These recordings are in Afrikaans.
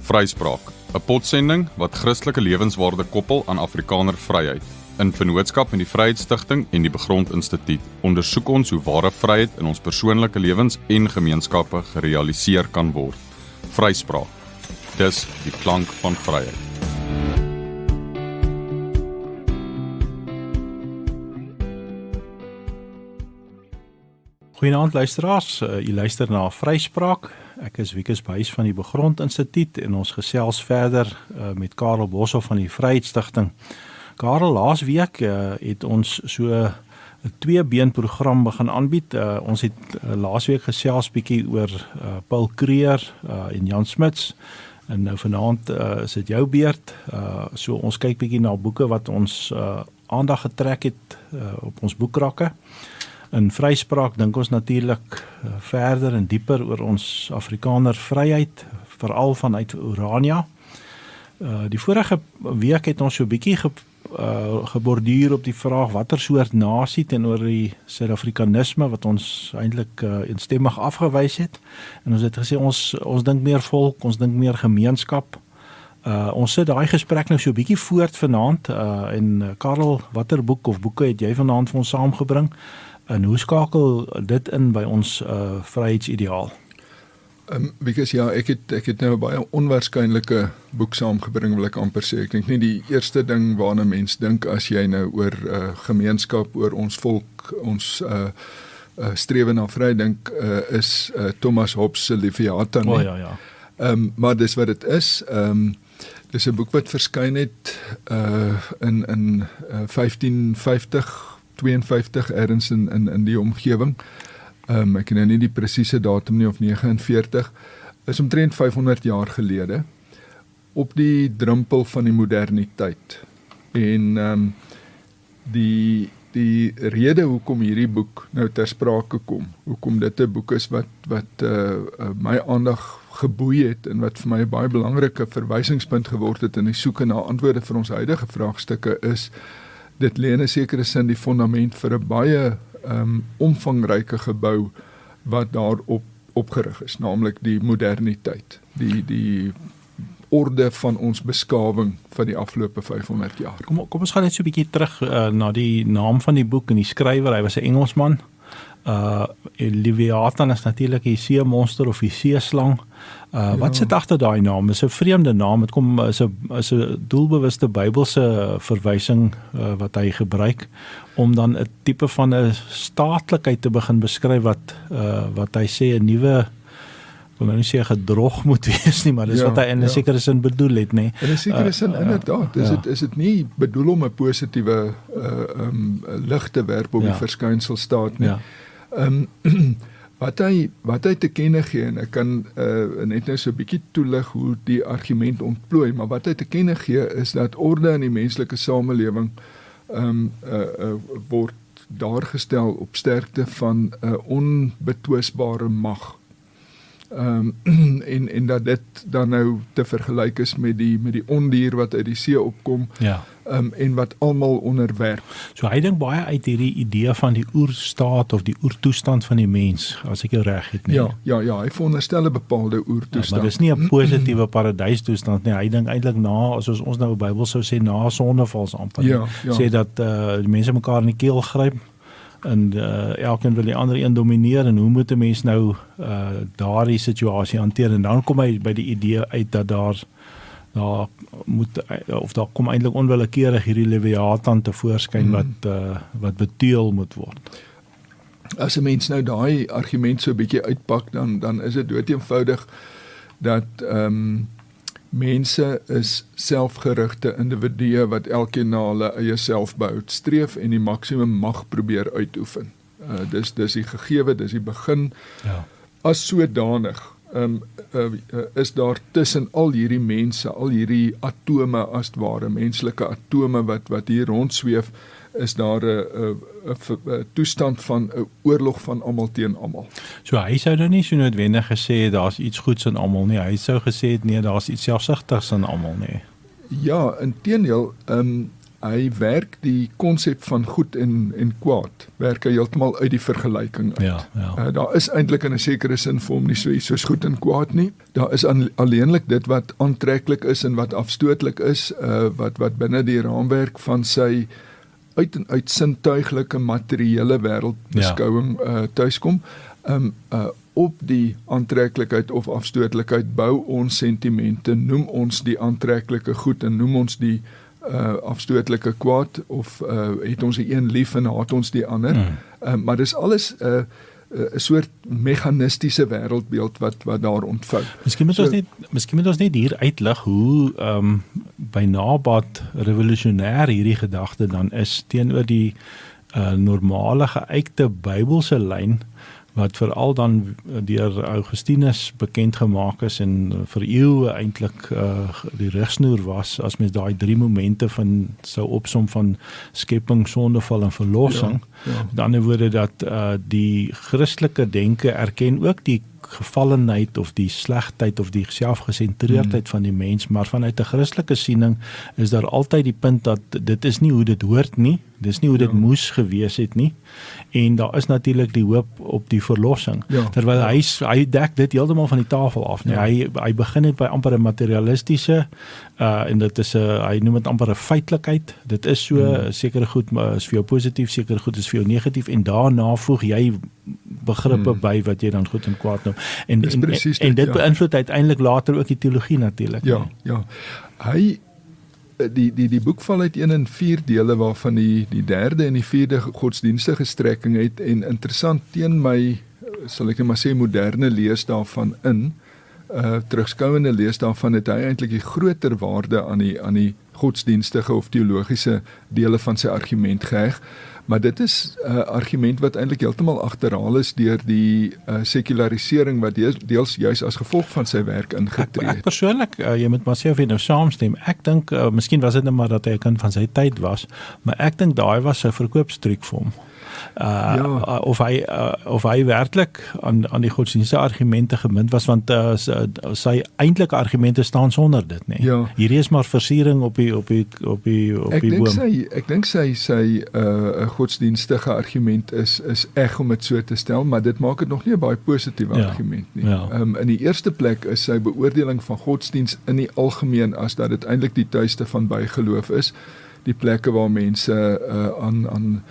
Vryspraak, 'n potsending wat Christelike lewenswaarde koppel aan Afrikaner vryheid. In vennootskap met die Vryheidsstigting en die Begrond Instituut ondersoek ons hoe ware vryheid in ons persoonlike lewens en gemeenskappe gerealiseer kan word. Vryspraak, dis die klank van vryheid. Goeienaand luisteraars, u luister na Vryspraak. Ek is Wikus Buys van die Begrond Instituut en ons gesels verder met Karel Boshoff van die Vryheidsstigting. Karel, laasweek het ons so 'n 2-been program begin aanbied. Ons het laasweek gesels bietjie oor Paul Creer en Jan Smuts. En nou vanaand is dit jou beurt. So ons kyk bietjie na boeke wat ons aandag getrek het op ons boekrakke. In Vryspraak dink ons natuurlik verder en dieper oor ons Afrikaner vryheid, veral vanuit Orania. Die vorige week het ons so 'n bietjie geborduur op die vraag watter soort nasie teenoor die Suid-Afrikanisme wat ons eintlik eenstemmig afgewys het. En ons het gesê ons dink meer volk, ons dink meer gemeenskap. Ons sit daai gesprek nou so 'n bietjie voort vanaand en Karel, watter boek of boeke het jy vanaand vir ons saamgebring? En hoe skakel dit in by ons vryheidsideaal? Because ja, ek het nou 'n baie onwaarskynlike boek saamgebring, wil ek amper sê. Ek dink nie die eerste ding waarna mens dink as jy nou oor gemeenskap, oor ons volk, ons strewe na vryheid dink, is Thomas Hobbes se Leviathan. Oh, ja. Maar dis wat dit is. Dis 'n boek wat verskyn het in 1550 52 ergens in die omgewing. Ek ken nou nie die presiese datum nie, of 49, is omtrent 500 jaar gelede, op die drempel van die moderniteit. En die rede hoekom hierdie boek nou ter sprake kom, hoekom dit 'n boek is wat my aandag geboei het, en wat vir my 'n baie belangrike verwysingspunt geword het in die soeke na antwoorde vir ons huidige vraagstukke, is dit lê in 'n sekere sin die fondament vir 'n baie omvangryke gebou wat daarop opgerig is, naamlik die moderniteit, die orde van ons beskawing van die afgelope 500 jaar. Kom ons gaan net so 'n bietjie terug na die naam van die boek en die skrywer. Hy was 'n Engelsman. Leviathan is natuurlik die see-monster of die seeslang. Wat sit agter daai naam? Dis 'n vreemde naam. Dit kom is 'n doelbewuste Bybelse verwysing wat hy gebruik om dan 'n tipe van 'n staatlikheid te begin beskryf wat hy sê 'n nuwe, ek wil nou nie sê gedrog moet wees nie, maar dis wat hy in 'n sekere sin bedoel het, nê. In 'n sekere sin inderdaad. Is dit nie bedoel om 'n positiewe lig te werp op die verskynsel staat nie. Wat hy te kenne gee, en ek kan net nou so 'n bietjie toelig hoe die argument ontplooi, maar wat hy te kenne gee is dat orde in die menslike samelewing word daargestel op sterkte van 'n onbetwisbare mag. En dat dit dan nou te vergelyk is met die ondier wat uit die see opkom, en wat almal onderwerp. So hy dink baie uit hierdie idee van die oerstaat of die oertoestand van die mens, as ek jou reg het, nie? Ja, hy veronderstel 'n bepaalde oertoestand. Maar dis nie 'n positiewe paradijstoestand nie. Hy dink eintlik na, as ons nou 'n Bybel sou sê, na sondevals amper. Sê dat die mense mekaar in die keel gryp, en elkeen wil die ander een domineer, en hoe moet 'n mens nou daardie situasie hanteer? En dan kom hy by die idee uit dat daar kom eintlik onwillekeurig hierdie Leviathan tevoorskyn wat beteël moet word. As 'n mens nou daai argument so 'n bietjie uitpak, dan is dit doeteenvoudig dat mense is selfgerigte individue wat elkeen na hulle eie selfbehoud streef en die maksimum mag probeer uitoefen. Dis die gegewe, dis die begin. As sodanig is daar tussen al hierdie mense, al hierdie atome as het ware, menslike atome wat hier rondsweef, is daar 'n toestand van 'n oorlog van almal teen almal. So hy sou nou nie so noodwendig gesê het daar's iets goeds in almal nie. Hy sou gesê het nee, daar's iets selfsugtigs in almal nie. Ja, inteendeel, hy werk die konsep van goed en kwaad, werk hy heeltemal uit die vergelyking uit. Ja. Daar is eintlik in 'n sekere sin vir hom nie so iets soos goed en kwaad nie. Daar is alleenlik dit wat aantreklik is en wat afstootlik is, wat binne die raamwerk van sy uit en uit sintuiglike materiële wêreldbeskouing tuiskom. Op die aantreklikheid of afstootlikheid bou ons sentimente, noem ons die aantreklike goed en noem ons die afstootlike kwaad, of het ons die een lief en haat ons die ander. Maar dis alles 'n soort meganistiese wêreldbeeld wat daar ontvou. Miskien moet ons net hier uitlig hoe by nabaat revolusionêr hierdie gedagte dan is teenoor die normale geuite Bybelse lyn wat veral dan deur Augustinus bekend gemaak is en vir eeue eintlik die rigsnoer was, as mens daai 3 momente van sou opsom van skepping, sondeval en verlossing. Met ander woorde dat die Christelike denke erken ook die gevallenheid of die slegtheid of die selfgesentreerdheid van die mens, maar vanuit 'n Christelike siening is daar altyd die punt dat dit is nie hoe dit hoort nie, dis nie hoe dit moes gewees het nie, en daar is natuurlik die hoop op die verlossing, terwyl hy dek dit heeltemal van die tafel af, nie? Hy begin net by amper 'n materialistiese, en dit is hy noem dit amper 'n feitelikheid, dit is so, sekere goed is vir jou positief, sekere goed is vir jou negatief, en daarna voeg jy begrippe by wat jy dan goed en kwaad noem. En dit beïnvloed uiteindelik later ook die teologie natuurlik. Ja. Hy die boek val uit 1 in 4 dele waarvan die derde en die vierde godsdienstige strekking het, en interessant teen my, sal ek net maar sê, moderne lees daarvan terugskouende lees daarvan, het hy eintlik die groter waarde aan die godsdienstige of teologiese dele van sy argument geheg. Maar dit is 'n argument wat eintlik heeltemal agterhaal is deur die sekularisering wat deels juis as gevolg van sy werk ingetree het. Ek persoonlik, jy moet maar sê of jy nou saamstem, ek dink, miskien was dit net maar dat hy 'n kind van sy tyd was, maar ek dink daai was 'n verkoopstruc vir hom. Of hy werklik aan die godsdienstige argumente gemind was, want sy eintlike argumente staan sonder dit, nee. Hierdie is maar versiering op die boom. Ek dink sy godsdienstige argument is eg om dit so te stel, maar dit maak dit nog nie 'n baie positiewe argument nie. In die eerste plek is sy beoordeling van godsdiens in die algemeen as dat dit eintlik die tuiste van bygeloof is, die plekke waar mense aan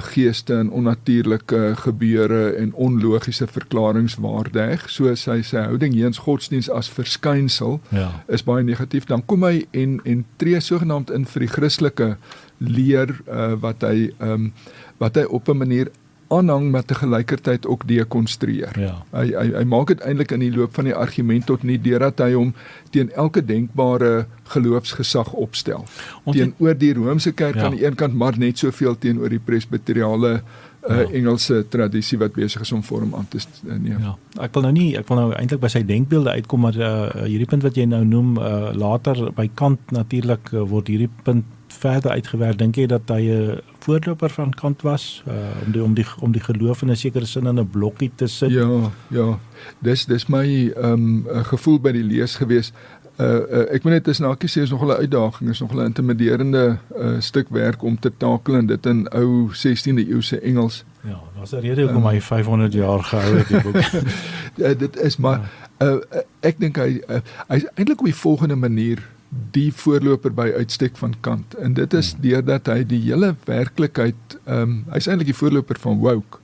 geeste en onnatuurlike gebeure en onlogiese verklaringe waardig. So sy houding heens godsdiens as verskynsel is baie negatief. Dan kom hy en tree sogenaamd in vir die Christelike leer wat hy op 'n manier aanhang, maar te gelykertyd ook dekonstrueer. Hy maak dit eintlik in die loop van die argument tot nie, deurdat hy hom teen elke denkbare geloofsgesag opstel. Teenoor die Romeinse kerk aan die een kant, maar net soveel teenoor die presbyteriale Engelse tradisie wat besig is om vorm aan te neem. Ek wil nou eintlik by sy denkbeelde uitkom, maar hierdie punt wat jy nou noem, later by Kant natuurlik word hierdie punt verder uitgewerk. Dink jy dat hy 'n voorloper van Kant was, om die geloof in 'n sekere sin in 'n blokkie te sit? Ja. Dis my gevoel by die lees gewees. Ek moet net tussen hakies sê, is nogal 'n uitdaging, is nogal 'n intimiderende stuk werk om te takel, en dit in ou 16de eeuse Engels. Ja, daar's 'n rede hoekom hy 500 jaar gehou het, die boek. Dit is maar ek dink hy is eintlik op die volgende manier die voorloper by uitstek van Kant, en dit is deurdat hy die hele werklikheid, hy is eintlik die voorloper van woke.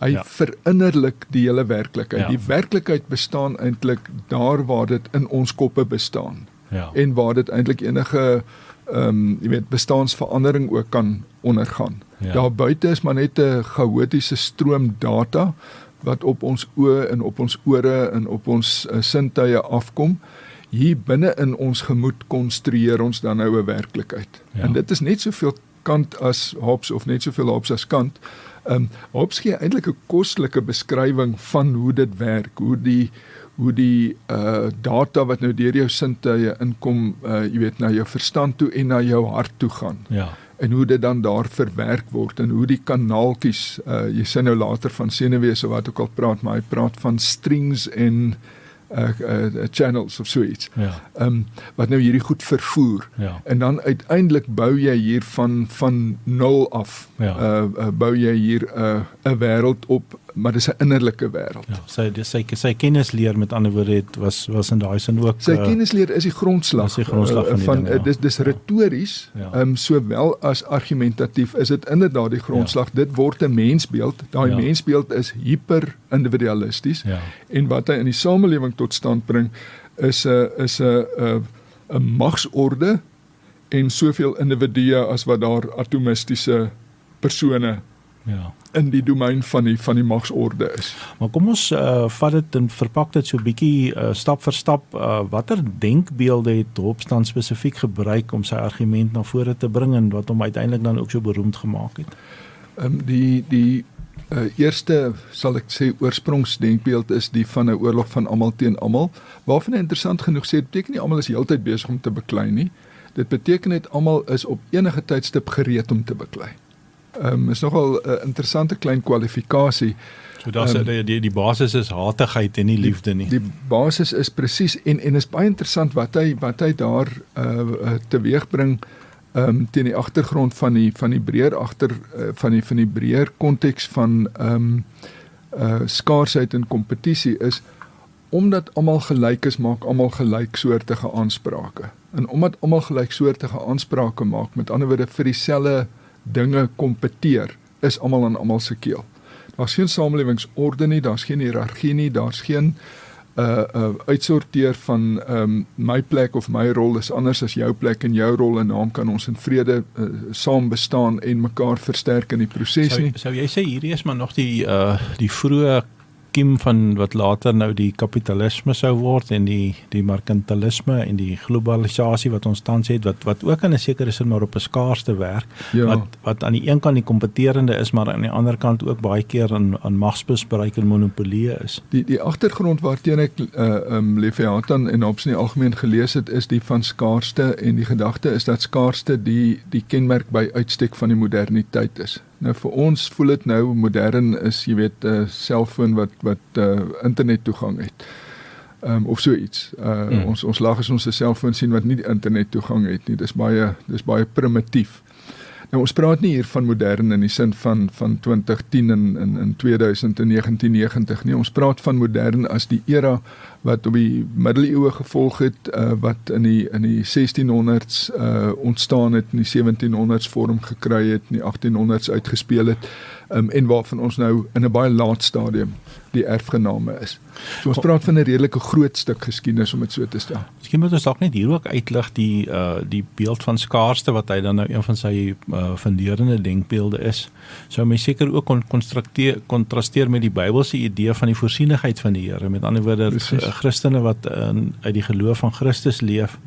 Hy verinnerlik die hele werklikheid. Die werklikheid bestaan eintlik daar waar dit in ons koppe bestaan. En waar dit eintlik enige bestaansverandering ook kan ondergaan. Daar buite is maar net 'n chaotiese stroom data wat op ons oë en op ons ore en op ons sintuie afkom. Hier binne in ons gemoed konstrueer ons dan nou 'n werklikheid. En dit is net soveel Kant as Hobbes, of net soveel Hobbes as Kant. Hobbes gee eintlik 'n kostelike beskrywing van hoe dit werk, hoe die data wat nou deur jou sintuie inkom, na jou verstand toe en na jou hart toe gaan. En hoe dit dan daar verwerk word, en hoe die kanaaltjies, jy sê nou later van senuwees of wat ook al praat, maar hy praat van strings en channels of so iets. Ja. Wat nou hierdie goed vervoer. Ja. En dan uiteindelik bou jy hier van nul af. Ja. Bou jy hier 'n wêreld op, maar dis 'n innerlike wêreld. Ja, sy kennisleer met ander woorde was in daai sin ook Sy kennisleer is die grondslag, is die grondslag van die ding, ja. Dis retories, Ja. sowel as argumentatief is dit inderdaad die grondslag. Dit word 'n mensbeeld. Daai mensbeeld is hyper-individualisties. Ja. En wat hy in die samelewing tot stand bring is 'n magsorde en soveel individue as wat daar atomistiese persone Ja. in die domein van die magsorde is. Maar kom ons vat dit en verpak dit so 'n bietjie stap vir stap. Watter denkbeelde het Hobsbawm spesifiek gebruik om sy argument na vore te bring en wat hom uiteindelik dan ook so beroemd gemaak het? Die eerste, sal ek sê, oorsprongsdenkbeeld is die van 'n oorlog van almal teen almal, waarvan hy interessant genoeg sê, dit beteken nie almal is heeltyd besig om te beklei nie. Dit beteken net almal is op enige tydstip gereed om te beklei. Is nogal 'n interessante klein kwalifikasie. So daar's die basis is hatigheid en nie liefde nie. Die basis is presies en is baie interessant wat hy daar teweegbring teen die agtergrond van die breër van die breër konteks van skaarsheid en kompetisie is, omdat almal gelyk is, maak almal gelyksoortige aansprake. En omdat almal gelyksoortige aansprake maak, met ander woorde vir dieselfde dinge kompeteer, is almal aan almal se keel. Daar's geen samelewingsorde nie, daar's geen hiërargie nie, daar's geen uitsorteer van my plek of my rol is anders as jou plek en jou rol, en daarom kan ons in vrede saam bestaan en mekaar versterk in die proses nie. Sou jy sê hierdie is maar nog die vroeë kiem van wat later nou die kapitalisme sou word en die merkantilisme en die globalisasie wat ons tans het, wat ook in 'n sekere sin maar op 'n skaarste werk, Ja. wat aan die een kant die kompeterende is, maar aan die ander kant ook baie keer aan magsmisbruik en monopolie is. Die agtergrond waarteen ek Leviathan en Hobsbawm in die algemeen gelees het, is die van skaarste, en die gedagte is dat skaarste die kenmerk by uitstek van die moderniteit is. Nou vir ons voel dit nou modern is, jy weet, 'n selfoon wat internet toegang het. Of so iets. Ons lag as ons 'n selfoon sien wat nie internet toegang het nie. Dis baie primitief. Nou ons praat nie hier van modern in die sin van 2010 en 2000 en 1990 nie. Ons praat van modern as die era wat op die middeleeue gevolg het, wat in die 1600s ontstaan het, in die 1700s vorm gekry het, in die 1800s uitgespeel het, en waarvan ons nou in 'n baie laat stadium die erfgename is. So ons praat van 'n redelike groot stuk geskiedenis, om dit so te stel. Miskien moet ons dalk net hier ook uitlig die beeld van skaarste wat hy dan nou een van sy funderende denkbeelde is. Sou my seker ook kontrasteer met die Bybelse idee van die voorsienigheid van die Here. Met ander woorde, Christene wat uit die geloof van Christus leef,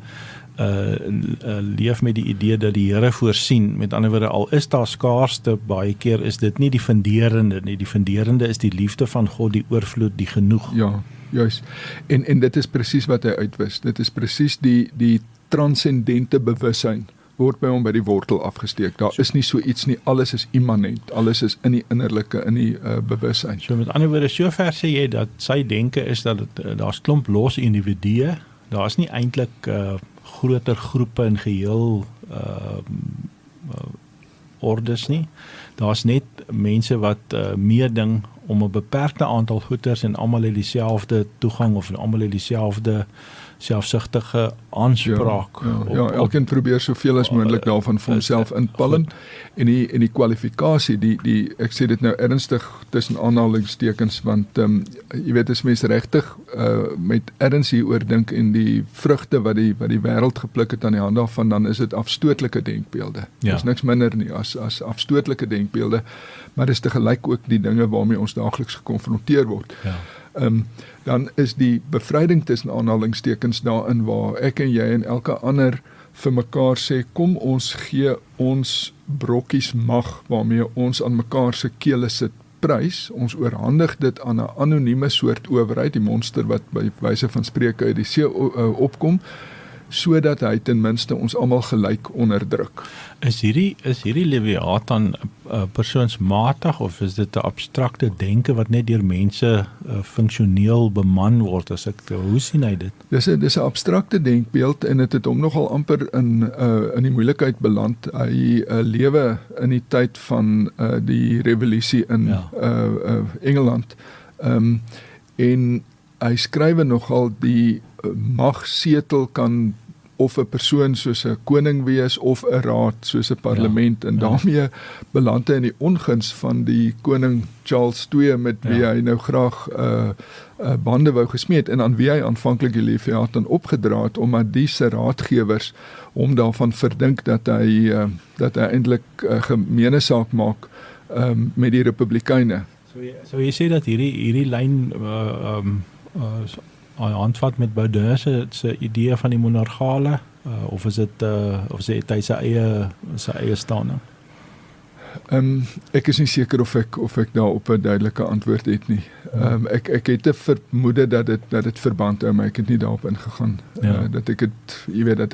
leef met die idee dat die Here voorsien. Met ander woorde, al is daar skaarste, baie keer is dit nie die funderende nie. Die funderende is die liefde van God, die oorvloed, die genoeg. Ja, juis. En dit is presies wat hy uitwis. Dit is presies die transcendente bewussyn word by hom by die wortel afgesteek. Daar is nie so iets nie, alles is immanent, alles is in die innerlike, in die bewussyn. So met ander woorde, sover sê jy dat sy denke is dat daar's klomp los individue, daar's nie eintlik groter groepe in geheel ordes nie. Daar's net mense wat meeding om 'n beperkte aantal goeders en almal het dieselfde toegang of almal het dieselfde selfsugtige aanspraak. Ja, elkeen probeer soveel as moontlik daarvan vir homself inpalm, en die kwalifikasie, ek sê dit nou ernstig tussen aanhalingstekens, want jy weet, as mens regtig met erns hieroor dink en die vrugte wat die wêreld gepluk het aan die hand daarvan, dan is dit afstootlike denkbeelde. Dis niks minder nie as afstootlike denkbeelde, maar dis te gelyk ook die dinge waarmee ons daagliks gekonfronteer word. Ja. Dan is die bevryding tussen aanhalingstekens daarin waar ek en jy en elke ander vir mekaar sê, kom ons gee ons brokkies mag waarmee ons aan mekaar se kele sit prys, ons oorhandig dit aan 'n anonieme soort owerheid, die monster wat by wyse van spreuke uit die see opkom, sodat hy ten minste ons almal gelyk onderdruk. Is hierdie Leviathan persoonsmatig of is dit 'n abstrakte denke wat net deur mense funksioneel beman word? Hoe sien hy dit? Dis 'n abstrakte denkbeeld en dit het hom nogal amper in die moeilikheid beland. Hy lewe in die tyd van die revolusie in Engeland. En hy skrywe nogal die magsetel kan of 'n persoon soos 'n koning wees of 'n raad soos 'n parlement en daarmee beland hy in die onguns van die koning Charles II met wie hy nou graag bande wou gesmeed en aan wie hy aanvanklik die Leviathan opgedra het omdat die se raadgewers hom daarvan verdink dat hy eintlik gemeene saak maak met die Republikeine. So jy sê dat hierdie lyn handvat met Baudin se idee van die monargale of is dit of sê hy sy eie standing? Ek is nie seker of ek daarop 'n duidelike antwoord het nie. Ek het 'n vermoede dat dit verband hou, maar ek het nie daarop ingegaan dat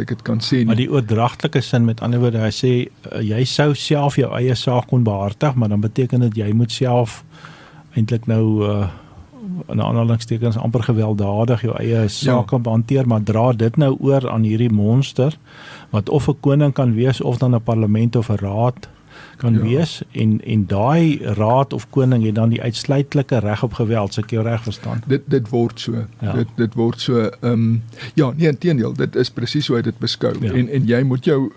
ek dit kan sê nie. Maar die oordragtelike sin, met ander woorde, hy sê jy sou self jou eie saak kon behartig, maar dan beteken dit jy moet self eintlik nou in aanhalingstekens amper gewelddadig jou eie sake hanteer, maar dra dit nou oor aan hierdie monster wat of 'n koning kan wees of dan 'n parlement of 'n raad kan wees en daai raad of koning het dan die uitsluitlike reg op geweld, as ek jou reg verstaan. Dit word so. Dit word so inteendeel, dit is presies hoe hy dit beskou. En jy moet jou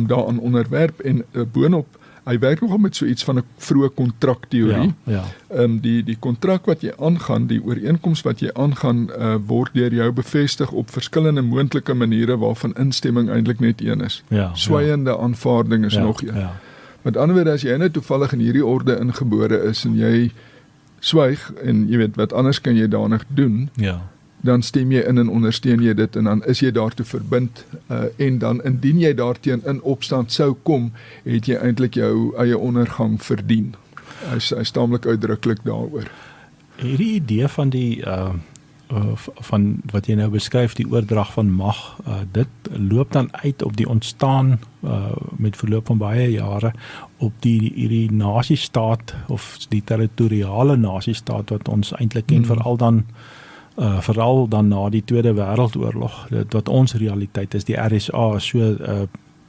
daaraan onderwerp en boonop hy werk nogal met so iets van 'n vroeë kontrakteorie. Die kontrak wat jy aangaan, die ooreenkoms wat jy aangaan, word deur jou bevestig op verskillende moontlike maniere waarvan instemming eintlik net een is. Swaiende aanvaarding is nog een. Met ander woorde, as jy nou toevallig in hierdie orde ingebore is en jy swyg en jy weet wat anders kan jy daarna doen, dan stem jy in en ondersteun jy dit en dan is jy daartoe verbind en dan indien jy daarteen in opstand sou kom, het jy eintlik jou eie ondergang verdien. Hy is taamlik uitdruklik daaroor. Hierdie idee van die van wat jy nou beskryf, die oordrag van mag, dit loop dan uit op die ontstaan met verloop van baie jare op hierdie nasiestaat of die territoriale nasiestaat wat ons eintlik ken, veral dan na die Tweede Wêreldoorlog, wat ons realiteit is, die RSA is so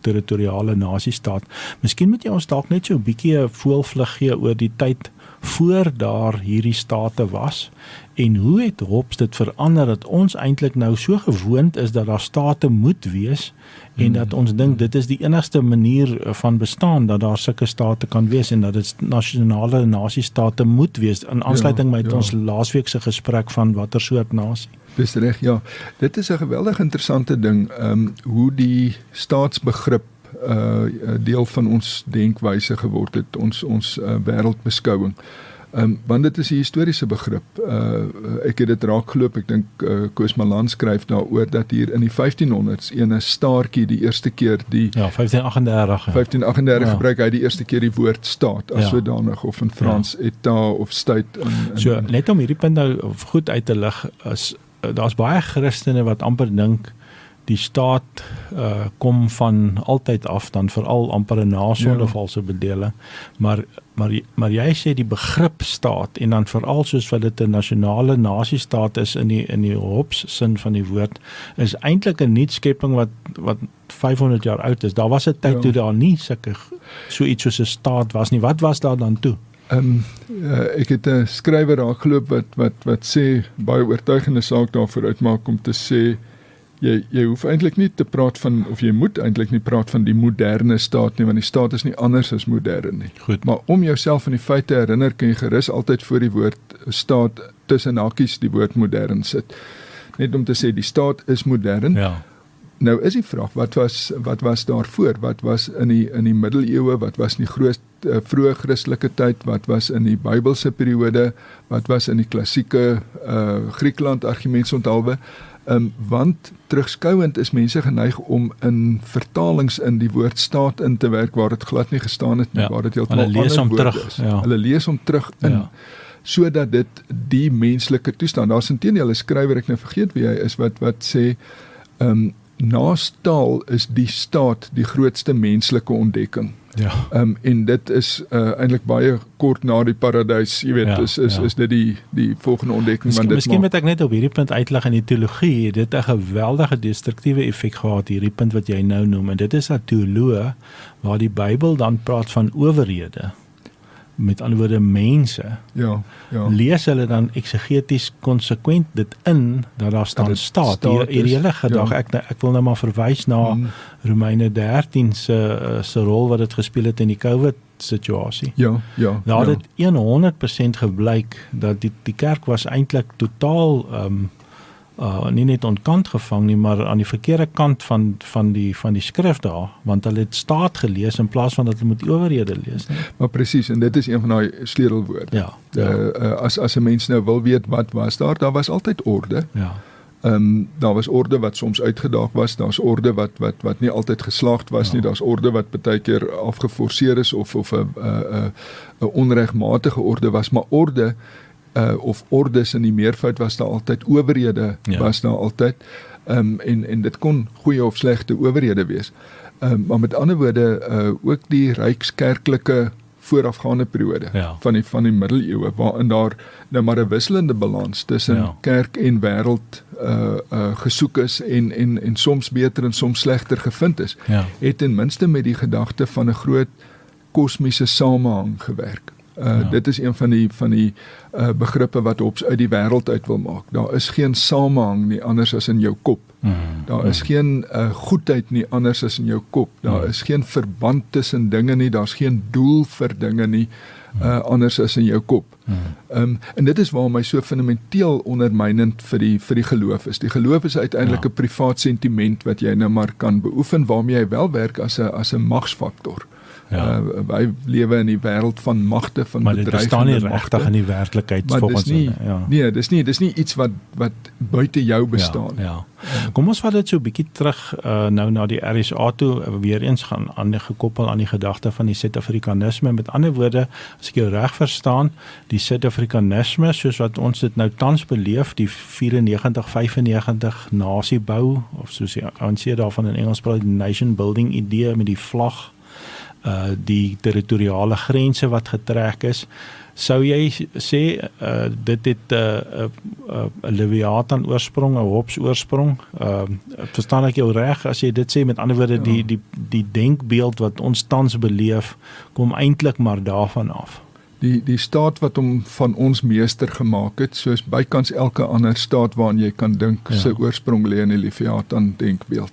territoriale nasiestaat. Miskien moet jy ons dalk net so 'n bietjie 'n voelvlug gee oor die tyd voor daar hierdie state was en hoe het Hobbes dit verander dat ons eintlik nou so gewoond is dat daar state moet wees en dat ons dink dit is die enigste manier van bestaan dat daar sulke state kan wees en dat dit nasionale nasiestate moet wees in aansluiting met ons laasweekse gesprek van watter soort nasie. Dis reg, Dit is 'n geweldig interessante ding, hoe die staatsbegrip deel van ons denkwyse geword het, ons wêreldbeskouing. Want dit is 'n historiese begrip. Ek het dit raakgeloop, ek dink Koos Malan skryf daaroor dat hier in die 1500s ene staartjie die eerste keer 1538 gebruik hy die eerste keer die woord staat as sodanig of in Frans état of state. So net om hierdie punt nou goed uit te lig, daar's baie Christene wat amper dink die staat kom van altyd af, dan veral amper 'n nasondevalse bedeling, maar jy sê die begrip staat en dan veral soos wat dit 'n nasionale nasiestaat is in die Hobbes sin van die woord, is eintlik 'n nuutskepping wat 500 jaar oud is. Daar was 'n tyd toe daar nie so iets soos 'n staat was nie. Wat was daar dan toe? Ek het 'n skrywer raakgeloop wat sê baie oortuigende saak daarvoor uitmaak om te sê jy hoef eintlik nie te praat van, of jy moet eintlik nie praat van die moderne staat nie, want die staat is nie anders as modern nie. Goed. Maar om jouself aan die feite herinner, kan jy gerus altyd voor die woord staat tussen hakies die woord modern sit. Net om te sê die staat is modern. Nou is die vraag, wat was daarvoor? Wat was in die middeleeue, wat was in die vroeë Christelike tyd, wat was in die Bybelse periode, wat was in die klassieke Griekeland argumentsonthaalwe? Want terugskouend is mense geneig om in vertalings in die woord staat in te werk waar dit glad nie gestaan het nie, waar dit heeltemal ander woord is. Hulle lees hom terug in, sodat dit die menslike toestand, daar's inteendeel 'n skrywer, ek nou vergeet wie hy is, wat sê, naas taal is die staat die grootste menslike ontdekking. Ja. En dit is eintlik baie kort na die paradys, jy weet, is dit die volgende ontdekking. Miskien moet ek net op hierdie punt uitlig in die teologie, dit 'n geweldige destruktiewe effek gehad, hierdie punt wat jy nou noem, en dit is dat teoloë, waar die Bybel dan praat van owerhede, met ander woorde mense, lees hulle dan eksegeties konsekwent dit in, dat daar staan staat, hierdie hele gedag, ek wil nou maar verwys na Romeine 13 se rol wat dit gespeel het in die COVID situasie. Daar het 100% geblyk dat die kerk was eintlik totaal nie net ontkant gevang nie, maar aan die verkeerde kant van die skrif daar, want hulle het staat gelees in plaas van dat hulle moet owerhede lees. Nie? Maar presies, en dit is een van daai sleutelwoorde. As 'n mens nou wil weet wat was daar was altyd orde. Daar was orde wat soms uitgedaag was, daar's orde wat nie altyd geslaagd was nie, daar's orde wat baie keer afgeforceer is of 'n onregmatige orde was, maar orde of ordes in die meervoud was daar altyd, owerhede was daar altyd, en dit kon goeie of slegte owerhede wees. Maar met ander woorde, ook die rykskerklike voorafgaande periode van die middeleeue, waarin daar nou maar 'n wisselende balans tussen kerk en wêreld gesoek is en soms beter en soms slegter gevind is, het ten minste met die gedagte van 'n groot kosmiese samehang gewerk. Dit is een van die begrippe wat Hobbes uit die wêreld uit wil maak. Daar is geen samehang nie anders as in jou kop. Daar is geen goedheid nie anders as in jou kop. Daar is geen verband tussen dinge nie, daar's geen doel vir dinge nie anders as in jou kop. En dit is waarom hy so fundamenteel ondermynend vir die geloof is. Die geloof is uiteindelik 'n privaat sentiment wat jy nou maar kan beoefen, waarmee jy wel werk as 'n magsfaktor. Wij lewe in die wêreld van magte, van maar dit bestaan nie regtig in die werklikheid volgens hulle. Nee, dis nie iets wat buite jou bestaan. Kom ons vat dit so 'n bietjie terug nou na die RSA toe, weer eens gaan gekoppel aan die gedagte van die Suid-Afrikanisme. Met ander woorde, as ek jou reg verstaan, die Suid-Afrikanisme soos wat ons dit nou tans beleef, die 94-95 nasiebou, of soos die ANC daarvan in Engels praat, die nation building idee met die vlag, die territoriale grense wat getrek is, sou jy sê dit het 'n Leviathan oorsprong, 'n Hobbes oorsprong? Verstaan ek jou reg as jy dit sê? Met ander woorde, die denkbeeld wat ons tans beleef, kom eintlik maar daarvan af. Die staat wat hom van ons meester gemaak het, soos bykans elke ander staat waaraan jy kan dink, sy oorsprong lê in die Leviathan denkbeeld.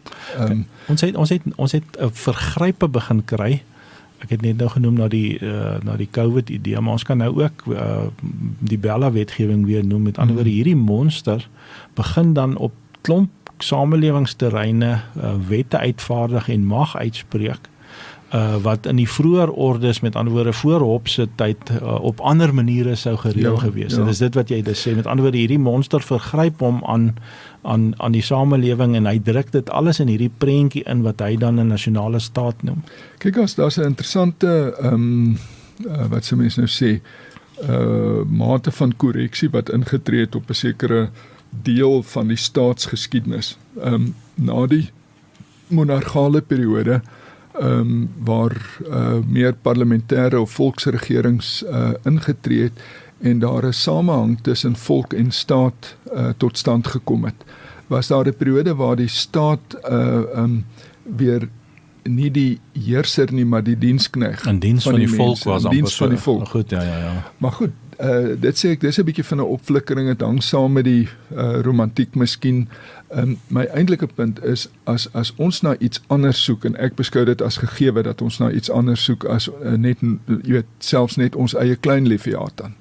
Ons het 'n vergrype begin kry. Ek het net nou genoem na die COVID idee, maar ons kan nou ook die Bella wetgewing weer noem. Met ander woorde, hierdie monster begin dan op klomp samelewingsterreine wette uitvaardig en mag uitspreek, wat in die vroeër ordes, met ander woorde voor Hobbes se tyd, op ander maniere sou gereël gewees. En dis dit wat jy dus sê, met ander woorde, hierdie monster vergryp hom aan die samelewing, en hy druk dit alles in hierdie prentjie in wat hy dan 'n nasionale staat noem. Kyk, daar's 'n interessante wat se mense nou sê, mate van korreksie wat ingetree het op 'n sekere deel van die staatsgeskiedenis. Na die monargale periode, waar meer parlementêre of volksregerings ingetree het, en daar 'n samehang tussen volk en staat tot stand gekom het, was daar 'n periode waar die staat weer nie die heerser nie, maar die dienskneg in diens van die volk was, in diens van die volk. Goed, ja. Maar goed, dit sê ek, dis 'n bietjie van 'n opflikkering, het hang saam met die romantiek miskien. My eintlike punt is, as ons na iets anders soek, en ek beskou dit as gegewe dat ons na iets anders soek as net, jy weet, selfs net ons eie klein Leviathan.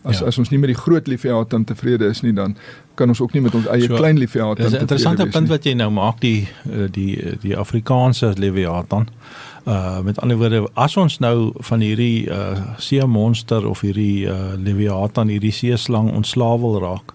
As ons nie met die groot Leviathan tevrede is nie, dan kan ons ook nie met ons eie klein Leviathan tevrede wees nie. Dis 'n interessante punt wat jy nou maak, die Afrikaanse Leviathan. Met ander woorde, as ons nou van hierdie see-monster of hierdie Leviathan, hierdie seeslang ontslae wil raak,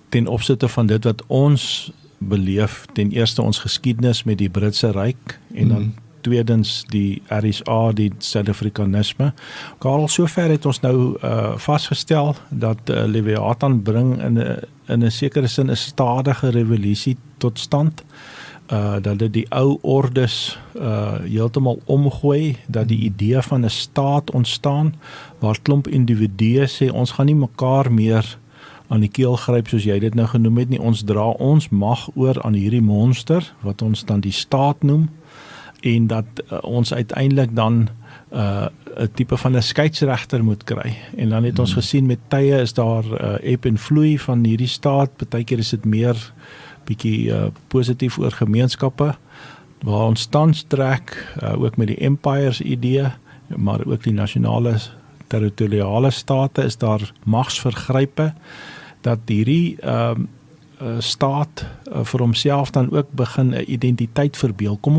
ten opsigte van dit wat ons beleef, ten eerste ons geskiedenis met die Britse Ryk, en dan tweedens die RSA, die Suid-Afrikanisme. Karel, sover het ons nou vasgestel dat Leviathan bring in 'n sekere sin 'n stadige revolusie tot stand. dat dit die ou ordes heeltemal omgooi, dat die idee van 'n staat ontstaan, waar klomp individue sê, ons gaan nie mekaar meer aan die keel gryp soos jy dit nou genoem het nie, ons dra ons mag oor aan hierdie monster, wat ons dan die staat noem, en dat ons uiteindelik dan 'n tipe van 'n skeieregter moet kry. En dan het ons gesien met tye is daar eb en vloei van hierdie staat, partykeer is dit meer bietjie positief oor gemeenskappe, waar ons tans trek, ook met die empires idee, maar ook die nasionale territoriale state, is daar magsvergrype, dat hierdie staat vir homself dan ook begin 'n identiteit verbeel. Kom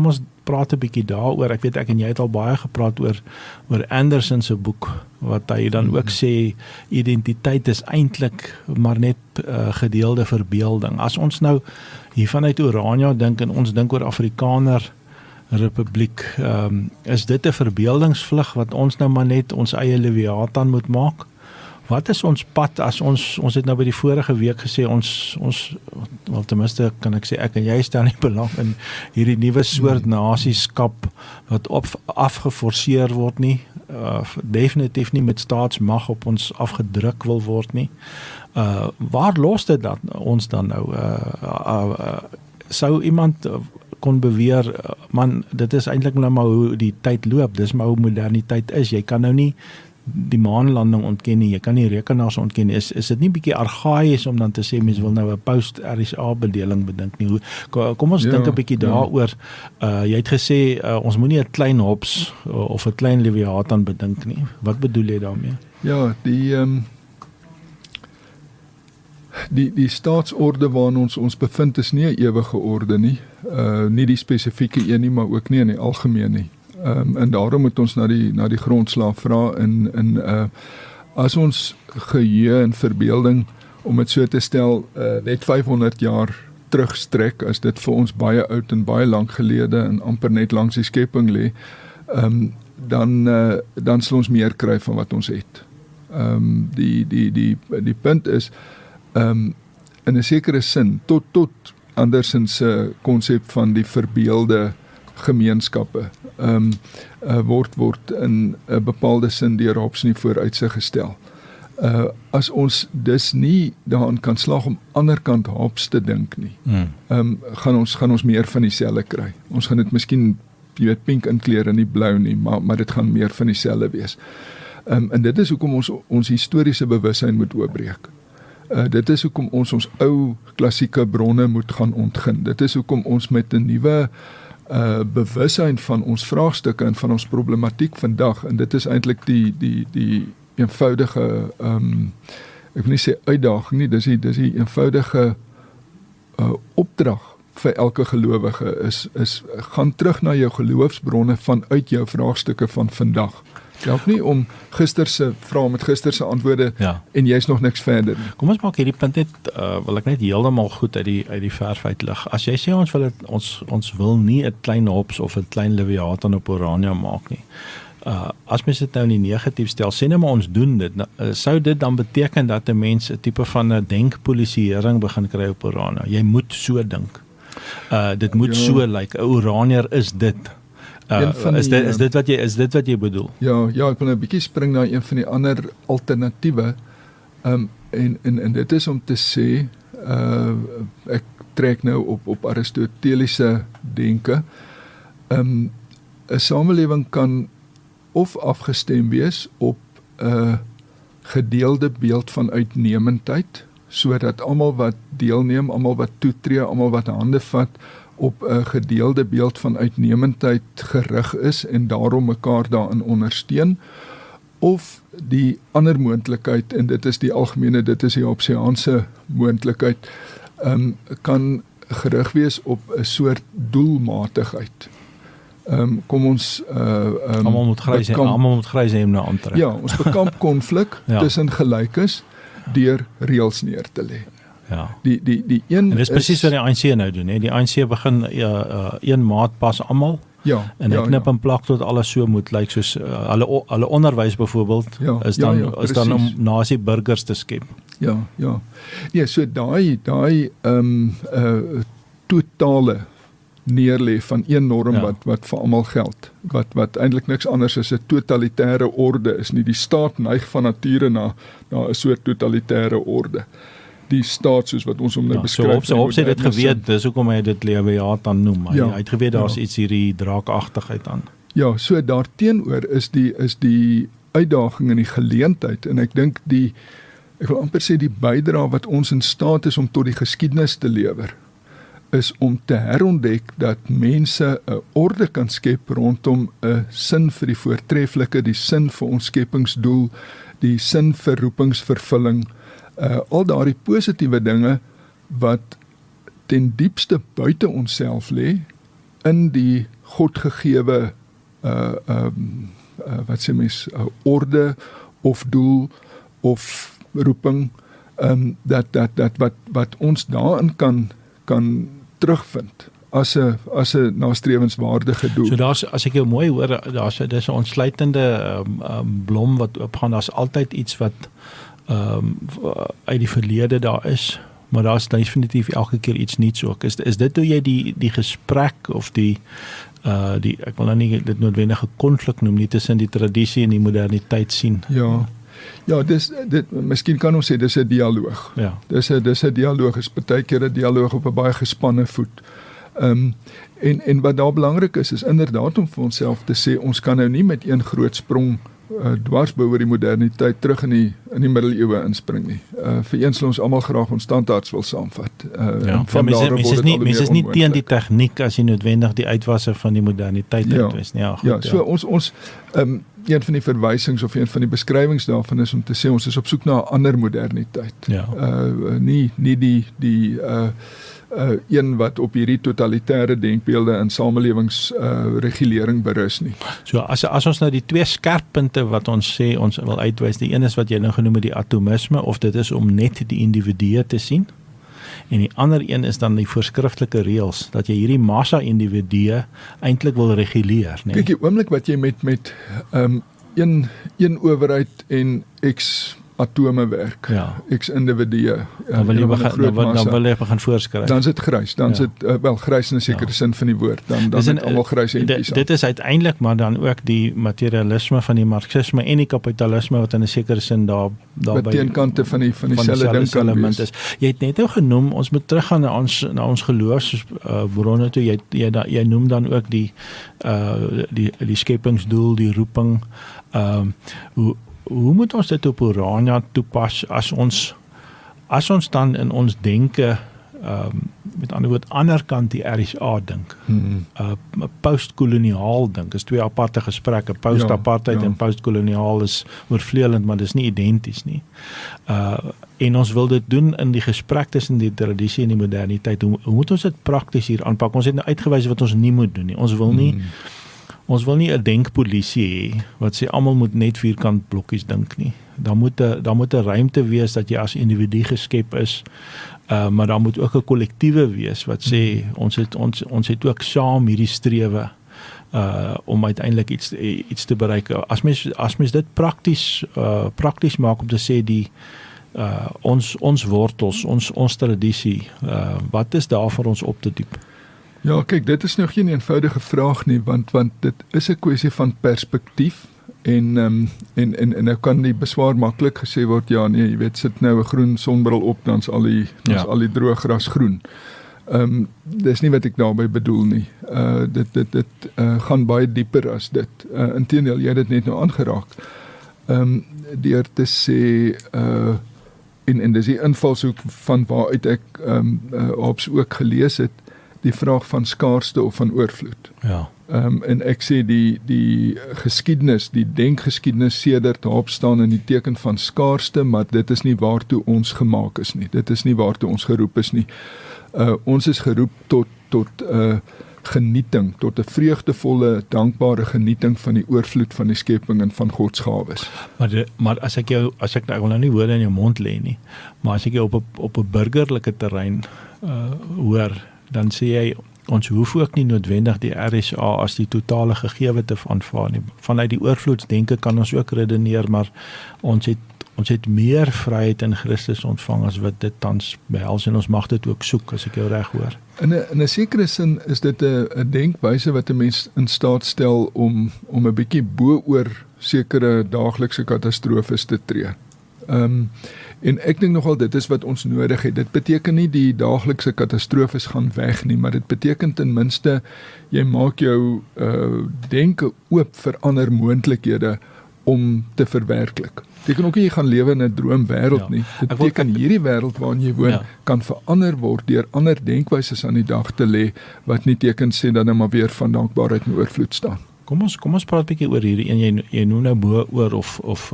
ons praat 'n bietjie daaroor. Ek weet ek en jy het al baie gepraat oor Anderson se boek, wat hy dan ook sê identiteit is eintlik maar net gedeelde verbeelding. As ons nou hier vanuit Orania dink en ons dink oor Afrikaner Republiek, is dit 'n verbeeldingsvlug wat ons nou maar net ons eie Leviathan moet maak? Wat is ons pad as ons het nou by die vorige week gesê, ons wel ten minste kan ek sê, ek en jy stel nie belang in hierdie nuwe soort nasieskap wat afgeforceer word nie, definitief nie met staatsmag op ons afgedruk wil word nie. Waar los dit dat ons dan nou? Sou iemand kon beweer, man, dit is eintlik nou maar hoe die tyd loop, dis maar hoe moderniteit is, jy kan nou nie die maanlanding ontken nie, jy kan nie rekenaars ontken nie, is dit nie bietjie argaïs om dan te sê, mens wil nou 'n post-RSA bedeling bedink nie, kom ons dink 'n bietjie daaroor, jy het gesê, ons moenie 'n klein Hobbes of 'n klein Leviathan bedink nie, wat bedoel jy daarmee? Ja, die staatsorde waarin ons bevind is nie 'n ewige orde nie, nie die spesifieke een nie, maar ook nie in die algemeen nie. En daarom moet ons na die grondslag vra in as ons geheue en verbeelding, om dit so te stel, net 500 jaar terugstrek, as dit vir ons baie oud en baie lank gelede en amper net langs die skepping lê, dan sal ons meer kry van wat ons het. Die punt is, in 'n sekere sin, tot Anderson se konsep van die verbeelde gemeenskappe, word in 'n bepaalde sin deur Hobbes nie vooruitsig gestel. As ons dus nie daaraan kan slaag om anderkant Hobbes te dink nie, gaan ons meer van dieselfde kry. Ons gaan dit miskien, jy weet, pink inkleur en nie blou nie, maar dit gaan meer van dieselfde wees. En dit is hoekom ons historiese bewussyn moet oopbreek. Dit is hoekom ons ou klassieke bronne moet gaan ontgin. Dit is hoekom ons met 'n nuwe bewussyn van ons vraagstukke en van ons problematiek vandag, en dit is eintlik die eenvoudige, ek wil nie sê uitdaging nie, dis die eenvoudige opdrag vir elke gelowige is gaan terug na jou geloofsbronne vanuit jou vraagstukke van vandag. Help nie om gisterse vrae met gisterse antwoorde, en jy's nog niks verder nie. Kom ons maak hierdie punt net, wil ek net heeltemal goed uit die verf uit lig. As jy sê ons wil nie 'n klein Hobbes of 'n klein Leviathan op Orania maak nie. As mens dit nou in die negatief stel, sê nou maar ons doen dit, sou dit dan beteken dat 'n mens 'n tipe van 'n denkpolisieering begin kry op Orania? Jy moet so dink. Dit moet so lyk, 'n Oranier is dit. Is dit wat jy bedoel? Ja, ek wil nou 'n bietjie spring na een van die ander alternatiewe, en dit is om te sê, ek trek nou op Aristoteliese denke, 'n samelewing kan of afgestem wees op 'n gedeelde beeld van uitnemendheid, sodat almal wat deelneem, almal wat toetree, almal wat hande vat, op 'n gedeelde beeld van uitnemendheid gerig is en daarom mekaar daarin ondersteun, of die ander moontlikheid, en dit is die algemene, dit is die Hobbesiaanse moontlikheid, kan gerig wees op 'n soort doelmatigheid. Kom ons almal moet grys hê om na aantrek. Ja, ons bekamp konflik tussen gelykes deur reëls neer te lê. Ja. Die een, en dis presies wat die ANC nou doen, hè. Die ANC begin een maat pas almal. Ja, en hy knip en plak tot alles so moet lyk, soos hulle onderwys byvoorbeeld is dan om nasie burgers te skep. Ja. Nee, so daai totale neerlê van een norm wat vir almal geld, wat eintlik niks anders as 'n totalitêre orde is nie. Die staat neig van nature na 'n soort totalitêre orde. Die staat soos wat ons hom nou beskryf. So op sy dit geweet, dis hoekom hy dit Leviathan noem. Hy het geweet daar's iets hierdie draakagtigheid aan. Ja, so daarteenoor is die uitdaging en die geleentheid, en ek dink ek wil amper sê die bydrae wat ons in staat is om tot die geskiedenis te lewer, is om te herontdek dat mense 'n orde kan skep rondom 'n sin vir die voortreffelike, die sin vir ons skepingsdoel, die sin vir roepingsvervulling, al daardie positiewe dinge wat ten diepste buite onsself lê in die godgegewe wat sê mens, orde of doel of roeping, dat wat ons daarin kan terugvind as 'n nastrewenswaardige doel. So as ek jou mooi hoor, dis 'n ontsluitende blom wat oopgaan. Daar's altyd iets wat uit die verlede daar is, maar daar's definitief elke keer iets nuuts ook. Is dit hoe jy die gesprek of die ek wil nou nie dit noodwendige konflik noem nie, tussen die tradisie en die moderniteit sien? Ja, miskien kan ons sê dis 'n dialoog. Ja. Dis 'n dialoog, is baie keer 'n dialoog op 'n baie gespanne voet. En wat daar belangrik is inderdaad om vir onsself te sê, ons kan nou nie met een groot sprong dwars bo oor die moderniteit terug in die middeleeue inspring nie. Vir eens sal ons almal graag ons standaards wil saamvat. Mens is nie teen die tegniek as jy noodwendig die uitwasse van die moderniteit uitwis nie. So ons een van die verwysings of een van die beskrywings daarvan is om te sê ons is op soek na 'n ander moderniteit. Nie die een wat op hierdie totalitêre denkbeelde in samelewingsregulering berus nie. So as ons nou die twee skerppunte wat ons sê ons wil uitwys, die een is wat jy nou genoem het die atomisme, of dit is om net die individue te sien, en die ander een is dan die voorskriftelike reëls, dat jy hierdie massa individue eintlik wil reguleer, nee? Kyk, die oomblik wat jy met een owerheid en X atome werk, X individue, dan wil jy begin voorskryf. Dan is dit grys, dan is dit grys in 'n sekere sin van die woord, dan het almal grys entjies. Dit is uiteindelik maar dan ook die materialisme van die marxisme en die kapitalisme wat in 'n sekere sin daar by teenkante van dieselfde ding kan wees. Is. Jy het net nou genoem, ons moet teruggaan na ons geloofsbronne toe, jy noem dan ook die skepingsdoel, die roeping, hoe moet ons dit op Urania toepas as ons dan in ons denke met ander woord ander kant die RSA dink, postkoloniaal dink, is twee aparte gesprekke, post-apartheid en postkoloniaal is oorvleelend, maar dis nie identies nie. En ons wil dit doen in die gesprek tussen die tradisie en die moderniteit. Hoe moet ons dit prakties hier aanpak? Ons het nou uitgewys wat ons nie moet doen nie. Ons wil nie 'n denkpolisie hê wat sê almal moet net vierkant blokkies dink nie. Daar moet 'n ruimte wees dat jy as individu geskep is, maar daar moet ook 'n kollektiewe wees wat sê ons het ook saam hierdie strewe om uiteindelik iets te bereik. As mens dit prakties maak om te sê ons wortels, ons tradisie, wat is daar vir ons op te diep? Ja, kyk, dit is nou geen eenvoudige vraag nie, want dit is 'n kwessie van perspektief en nou kan die beswaar maklik gesê word, ja nee, jy weet, sit nou 'n groen sonbril op, dan's al die droë gras groen. Dis nie wat ek daarby bedoel nie. Dit gaan baie dieper as dit. Inteendeel, jy het dit net nou aangeraak. Deur te sê en dis die invalshoek van waaruit ek Hobbes ook gelees het, die vraag van skaarste of van oorvloed. En ek sê die geskiedenis, die denkgeskiedenis sedert Hobbes staan in die teken van skaarste, maar dit is nie waartoe ons gemaak is nie. Dit is nie waartoe ons geroep is nie. Ons is geroep tot genieting, tot 'n vreugdevolle, dankbare genieting van die oorvloed van die skepping en van God se gawes. Maar as ek wil nou nie woorde in jou mond lê nie, maar as ek jou op 'n burgerlike terrein hoor, dan sê jy, ons hoef ook nie noodwendig die RSA as die totale gegewe te aanvaar nie. Vanuit die oorvloedsdenke kan ons ook redeneer, maar ons ons het meer vryheid in Christus ontvang as wat dit tans behels en ons mag dit ook soek, as ek jou reg hoor. In 'n sekere sin is dit 'n denkwyse wat 'n mens in staat stel om 'n bietjie bo oor sekere daaglikse katastrofes te tree. En ek dink nogal dit is wat ons nodig het. Dit beteken nie die daaglikse katastrofes gaan weg nie, maar dit beteken ten minste jy maak jou denke oop vir ander moontlikhede om te verwerklik. Dit beteken ook nie jy gaan lewe in 'n droomwêreld nie. Dit beteken hierdie wêreld waarin jy woon kan verander word deur ander denkwyses aan die dag te lê wat nie teken sê dat nou maar weer van dankbaarheid en oorvloed staan. Kom ons praat 'n bietjie oor hierdie een jy noem nou bo oor of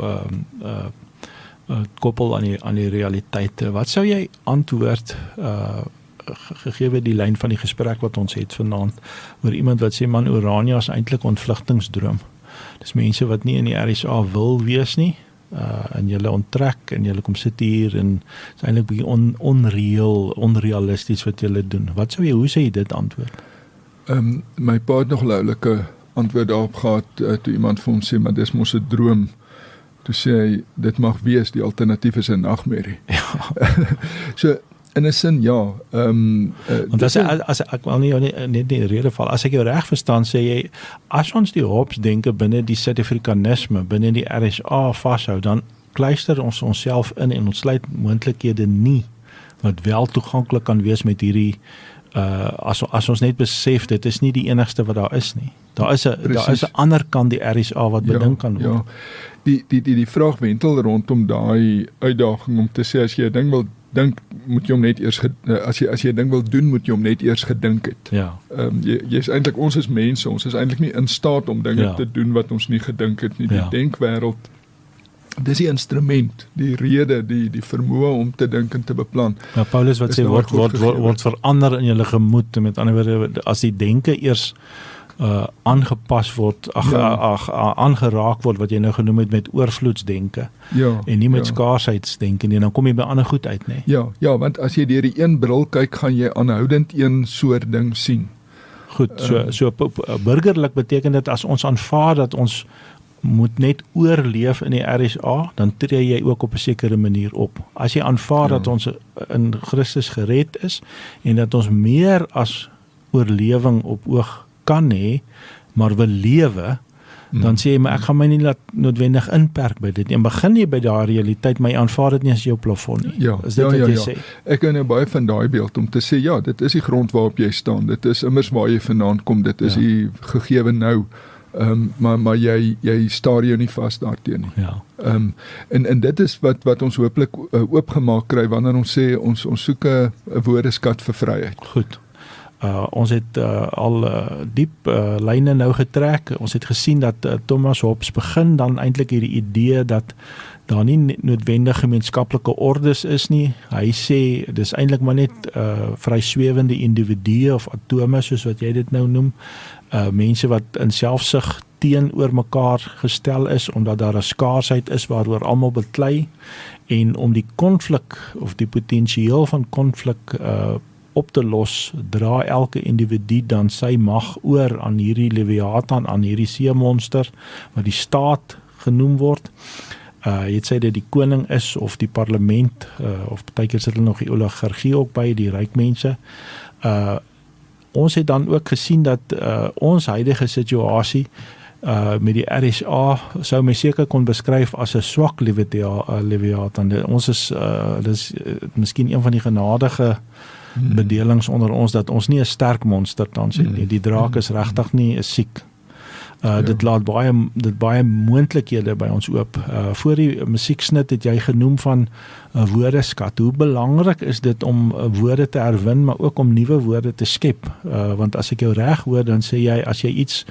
koppel aan die realiteite. Wat sou jy antwoord gegee die lyn van die gesprek wat ons het vanaand oor iemand wat sê man Orania is eintlik ontvlugtingsdroom. Dis mense wat nie in die RSA wil wees nie. En julle onttrek en julle kom sit hier en is eintlik bietjie onrealisties wat julle doen. Hoe sê jy dit antwoord? My pa het nog 'n oulike antwoord daarop gehad toe iemand vir hom sê maar dis mos 'n droom. Toe sê hy dit mag wees, die alternatief is 'n nagmerrie. Ja. So in 'n sin ja. Want as ek wil nie net in rede val, as ek jou reg verstaan, sê jy as ons die Hobbes-denke binne die Suid-Afrikanisme, binne die RSA vashou, dan kluister ons onsself in en ons sluit moontlikhede nie wat wel toeganklik kan wees met hierdie as ons net besef dit is nie die enigste wat daar is nie. Daar is 'n ander kant die RSA wat bedink kan word. Ja. Die vraag wentel rondom daai uitdaging om te sê as jy 'n ding wil dink, moet jy hom net eers as jy 'n ding wil doen, moet jy hom net eers gedink het. Ja. Jy's eintlik ons is mense, ons is eintlik nie in staat om dinge te doen wat ons nie gedink het nie. Die denkwêreld, dis die instrument, die rede, die vermoë om te dink en te beplan. Ja, Paulus wat sê word verander in julle gemoed, met ander woorde as die denke eers aangepas word, aangeraak word wat jy nou genoem het met oorvloedsdenke en nie met skaarsheiddenke nie, dan kom jy by ander goed uit, nee. Ja, want as jy deur die een bril kyk, gaan jy aanhoudend een soort ding sien. Goed, so burgerlik beteken dit as ons aanvaar dat ons moet net oorleef in die RSA, dan tree jy ook op 'n sekere manier op. As jy aanvaar dat ons in Christus gered is en dat ons meer as oorlewing op oog kan hê, maar wil lewe, dan sê jy, maar ek gaan my nie laat noodwendig inperk by dit nie. En begin jy by daai realiteit, maar jy aanvaar dit nie as jou plafon nie. Is dit wat jy sê? Ek hou nou baie van daai beeld om te sê, ja, dit is die grond waarop jy staan. Dit is immers waar jy vandaan kom. Dit is die gegewe nou. Maar jy staar jou nie vas daarteen nie. Ja. En dit is wat ons hopelik oopgemaak kry wanneer ons sê ons soek 'n woordeskat vir vryheid. Goed. Ons het al diep lyne nou getrek. Ons het gesien dat Thomas Hobbes begin dan eintlik hierdie idee dat daar nie noodwendig gemeenskaplike ordes is nie. Hy sê dis eintlik maar net vryswewende individue of atome soos wat jy dit nou noem. Mense wat in selfsug teenoor mekaar gestel is omdat daar 'n skaarsheid is waaroor almal beklei en om die konflik of die potensieel van konflik op te los, dra elke individu dan sy mag oor aan hierdie Leviathan, aan hierdie seemonster wat die staat genoem word. Jy het sê dat die koning is of die parlement of partykeer sit hulle nog die oligargie ook by die ryk mense. Ons het dan ook gesien dat ons huidige situasie met die RSA sou my seker kon beskryf as 'n swak Leviathan. Ons is dis miskien een van die genadige bedelings onder ons dat ons nie 'n sterk monster tans het nie. Die draak is regtig nie siek. Dit laat baie moontlikhede by ons oop. Voor die musieksnit het jy genoem van 'n woordeskat. Hoe belangrik is dit om woorde te herwin, maar ook om nuwe woorde te skep? Want as ek jou reg hoor, dan sê jy as jy iets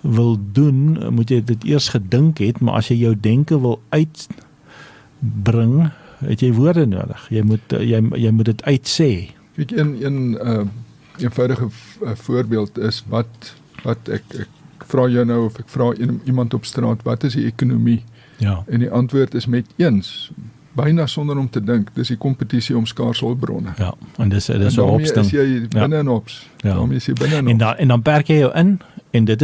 wil doen, moet jy dit eers gedink het, maar as jy jou denke wil uitbring, het jy woorde nodig. Jy moet dit uitsê. Kyk, een eenvoudige voorbeeld is wat ek vra jou nou of ek vra iemand op straat, wat is die ekonomie? Ja. En die antwoord is met eens. byna sonder om te dink, dis die kompetisie om skaars hulpbronne. Ja, en dis 'n daarmee opsting. is jy binne en ops. Ja. Daarmee is jy binne en ops. En dan perk jy jou in en dit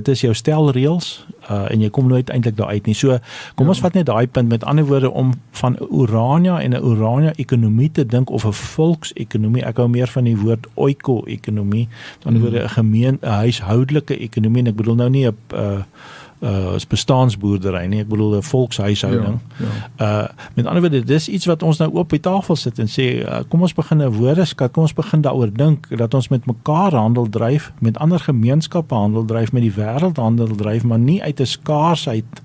is jou stelreëls en jy kom nooit eintlik daar uit nie. So kom ons vat net daai punt, met ander woorde, om van Orania en 'n Orania ekonomie te dink of 'n volksekonomie. Ek hou meer van die woord oiko-ekonomie, met ander woorde 'n huishoudelike ekonomie, en ek bedoel nou nie 'n bestaansboerdery nie, ek bedoel 'n volkshuishouding. Met ander woorde, dis iets wat ons nou op die tafel sit en sê, kom ons begin 'n woordeskat, kom ons begin daaroor dink, dat ons met mekaar handel dryf, met ander gemeenskappe handel dryf, met die wêreld handel dryf, maar nie uit 'n skaarsheid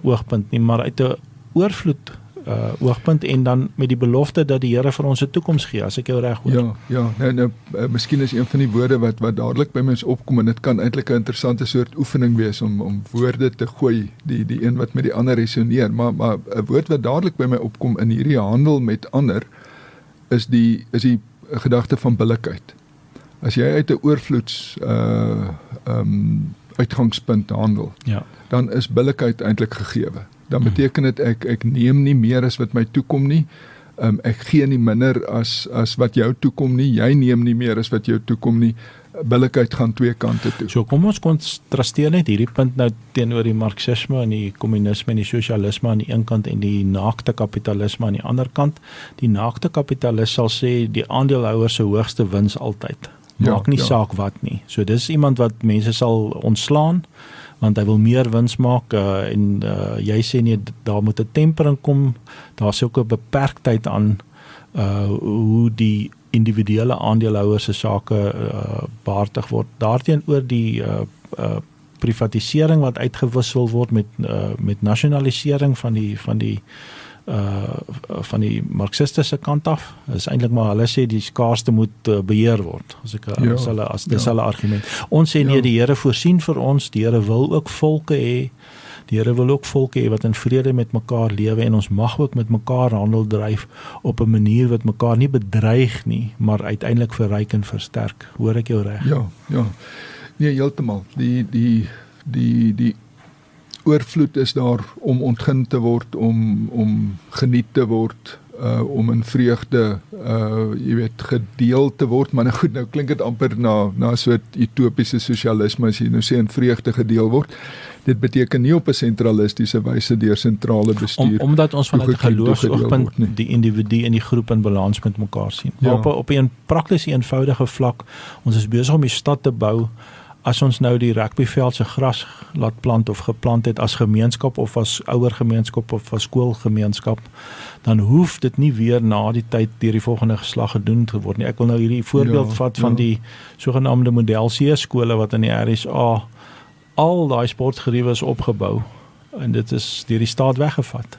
oogpunt nie, maar uit 'n oorvloed oogpunt, en dan met die belofte dat die Here vir ons 'n toekoms gee, as ek jou reg hoor. Ja, nou miskien is een van die woorde wat dadelik by mens opkom, en dit kan eintlik 'n interessante soort oefening wees om woorde te gooi, die een wat met die ander resoneer, maar 'n woord wat dadelik by my opkom in hierdie handel met ander is die gedagte van billikheid. As jy uit 'n oorvloeds uitgangspunt handel, dan is billikheid eintlik gegewe. Dan beteken dit ek neem nie meer as wat my toekom nie. Ek gee nie minder as wat jou toekom nie. Jy neem nie meer as wat jou toekom nie. Billikheid gaan twee kante toe. So kom ons kontrasteer net hierdie punt nou teenoor die marxisme en die kommunisme en die sosialisme aan die een kant en die naakte kapitalisme aan die ander kant. Die naakte kapitalis sal sê die aandeelhouer se hoogste wins altyd. Maak nie saak wat nie. So dis iemand wat mense sal ontslaan, want hy wil meer wins maak, en jy sê nie, daar moet 'n tempering kom, daar is ook 'n beperktheid aan hoe die individuele aandeelhouer se sake behartig word. Daarteenoor die privatisering wat uitgewissel word met nasionalisering van die marxistiese kant af, is eintlik maar, hulle sê die skaarste moet beheer word, dis hulle argument. Ons sê nee, die Here voorsien vir ons, die Here wil ook volke hê, die Here wil ook volke hê wat in vrede met mekaar lewe, en ons mag ook met mekaar handel dryf op 'n manier wat mekaar nie bedreig nie, maar uiteindelik verryk en versterk. Hoor ek jou reg? Ja. Nee, heeltemal. Die oorvloed is daar om ontgin te word, om geniet te word, om in vreugde, gedeel te word, maar nou goed, nou klink dit amper na 'n soort utopiese sosialisme, as jy nou sê in vreugde gedeel word. Dit beteken nie op 'n sentralistiese wyse deur sentrale bestuur. Omdat ons vanuit 'n geloofsoogpunt die individu en die groep in balans met mekaar sien. Maar op 'n prakties eenvoudige vlak, ons is besig om die stad te bou. As ons nou die rugbyveld se gras laat plant of geplant het as gemeenskap of as ouergemeenskap of as skoolgemeenskap, dan hoef dit nie weer na die tyd deur die volgende geslag gedoen te word nie. Ek wil nou hierdie voorbeeld vat van die sogenaamde model C skole wat in die RSA al daai sportgeriewe is opgebou, en dit is deur die staat weggevat.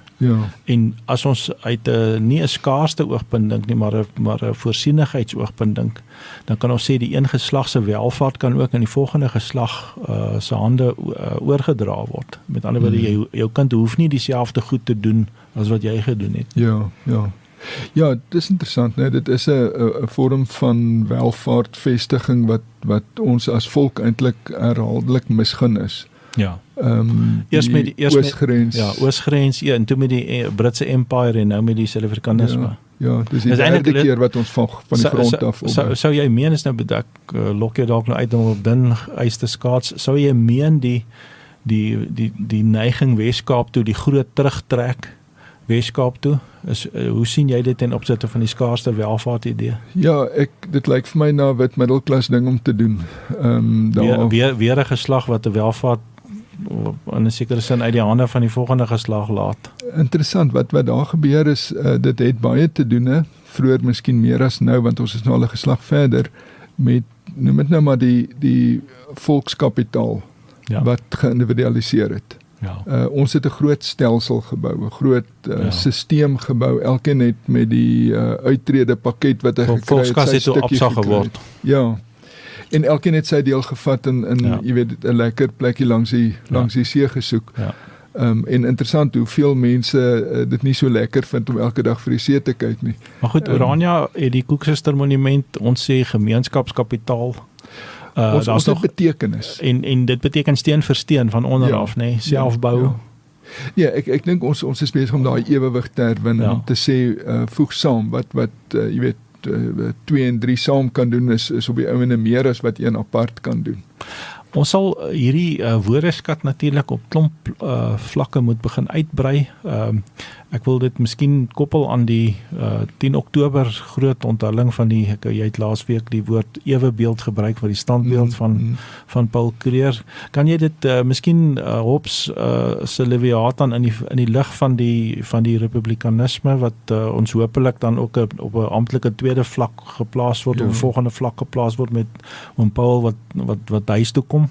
En as ons uit nie 'n skaarste oogpunt dink nie, maar 'n voorsienigheidsoogpunt dink, dan kan ons sê die een geslag se welvaart kan ook in die volgende geslag se hande oorgedra word. Met ander woorde, jou kind hoef nie dieselfde goed te doen as wat jy gedoen het. Ja, dit is interessant, né? Dit is 'n vorm van welvaartvestiging wat ons as volk eintlik herhaaldelik misgun is. Eers met die oosgrens. Oosgrens, en toe met die Britse Empire en nou met die Suid-Afrikanisme. Dis die derde keer wat ons van die grond af sou jy meen, is nou bedek, lok jy dalk nou uit om op dun ys te skaats, sou jy meen die neiging Weskaap toe, die groot terugtrek Weskaap toe, hoe sien jy dit ten opsigte van die skaarste welvaart idee? Ja, dit lyk vir my na 'n wit middelklas ding om te doen. Weer 'n geslag wat 'n welvaart in 'n sekere sin uit die hande van die volgende geslag laat. Interessant, wat daar gebeur is, dit het baie te doen, vroeër miskien meer as nou, want ons is nou al 'n geslag verder, met, noem dit nou maar die volkskapitaal, wat geïndividualiseer het. Ons het 'n groot stelsel gebou, 'n groot sisteem gebou, elkeen het met die uittrede pakket wat hy gekry het, volkskas het toe opsag geword. En elkeen het sy deel gevat en jy weet, 'n lekker plekkie langs die see gesoek. En interessant hoeveel mense dit nie so lekker vind om elke dag vir die see te kyk nie. Maar goed, Orania het die Koeksuster monument, ons sê gemeenskapskapitaal. Ons het betekenis. En dit beteken steen vir steen van onder af, selfbou. Ja, ek dink ons is besig om daai ewewig te herwin en te sê voeg saam wat jy weet 2 en 3 saam kan doen is op die ou en meer as wat een apart kan doen. Ons sal hierdie woordeskat natuurlik op klomp vlakke moet begin uitbrei. Ek wil dit miskien koppel aan die 10 Oktober groot onthulling van jy het laasweek die woord ewebeeld gebruik vir die standbeeld van Paul Kruger. Kan jy dit miskien Hobbes se Leviathan in die lig van die republikanisme wat ons hopelik dan ook op 'n amptelike tweede vlak geplaas word, op 'n volgende vlak geplaas word met Paul wat huis toe kom?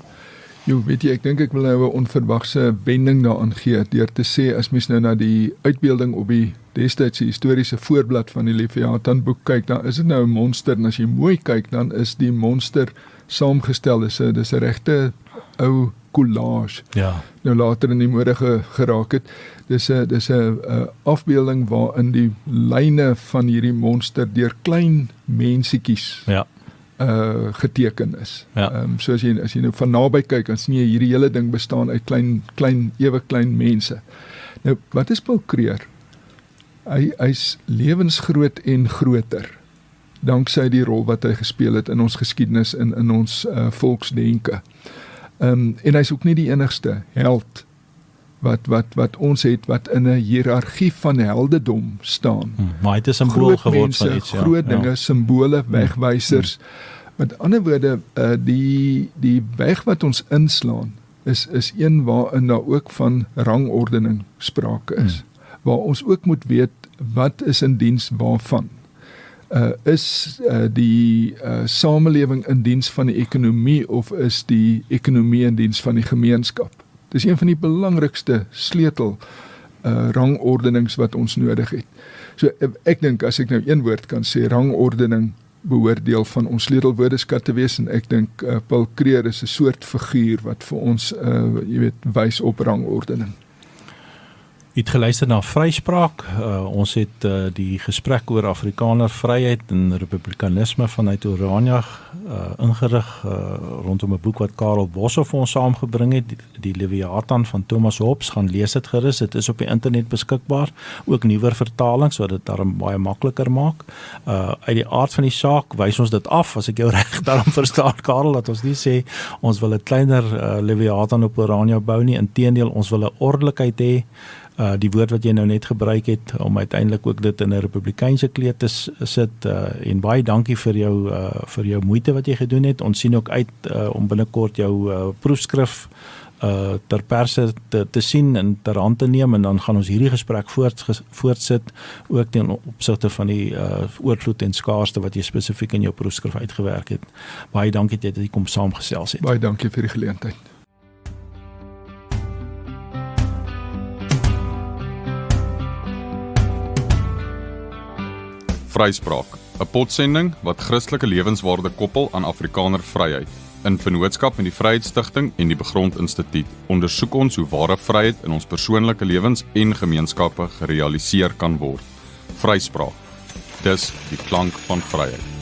Jo, weet jy, ek dink ek wil nou 'n onverwagse wending daaraan gee deur te sê as mens nou na die uitbeelding op die destydse historiese voorblad van die Leviathan boek kyk, dan is dit nou 'n monster en as jy mooi kyk, dan is die monster saamgestel, dis 'n regte ou collage. Ja. Nou later in die mode geraak het. Dis 'n afbeelding waarin die lyne van hierdie monster deur klein mensietjies geteken is. Ja. So as jy nou van naby kyk, dan sien jy hierdie hele ding bestaan uit ewe klein mense. Nou, wat is Paul Kruger? Hy's lewensgroot en groter, danksy die rol wat hy gespeel het in ons geskiedenis en in ons volksdenke. En hy's ook nie die enigste held wat ons het, wat in 'n hiërargie van heldedom staan. Maar het 'n simbool geword van iets, groot dinge, simbole, wegwysers. Met ander woorde, die weg wat ons inslaan, is een waarin daar ook van rangordening sprake is. Waar ons ook moet weet, wat is in diens waarvan? Is die samelewing in diens van die ekonomie, of is die ekonomie in diens van die gemeenskap? Dis een van die belangrikste sleutel rangordenings wat ons nodig het. So ek dink, as ek nou een woord kan sê, rangordening behoort deel van ons sleutelwoordeskat te wees, en ek dink Paul Kruger is 'n soort figuur wat vir ons wys op rangordening. U het geluister na Vryspraak. Ons het die gesprek oor Afrikaner vryheid en republikanisme vanuit Oranje ingerig rondom 'n boek wat Karel Boshoff vir ons saamgebring het, die Leviathan van Thomas Hobbes. Gaan lees dit gerus, dit is op die internet beskikbaar, ook nuwer vertalings wat dit daarom baie makliker maak. Uit die aard van die saak wys ons dit af, as ek jou reg daarom verstaan, Karel, dat ons nie sê ons wil 'n kleiner Leviathan op Oranje bou nie, inteendeel ons wil 'n ordelikheid hê. Die woord wat jy nou net gebruik het, om uiteindelik ook dit in 'n republikeinse kleed te sit, en baie dankie vir jou moeite wat jy gedoen het. Ons sien ook uit om binnekort jou proefskrif ter perse te sien en ter hand te neem, en dan gaan ons hierdie gesprek voortsit, ook ten opsigte van die oorvloed en skaarste wat jy spesifiek in jou proefskrif uitgewerk het. Baie dankie dat jy kom saamgesels het. Baie dankie vir die geleentheid. Vryspraak, 'n potsending wat Christelike lewenswaarde koppel aan Afrikaner vryheid. In vennootskap met die Vryheidsstigting en die Begrond Instituut ondersoek ons hoe ware vryheid in ons persoonlike lewens en gemeenskappe gerealiseer kan word. Vryspraak, dis die klank van vryheid.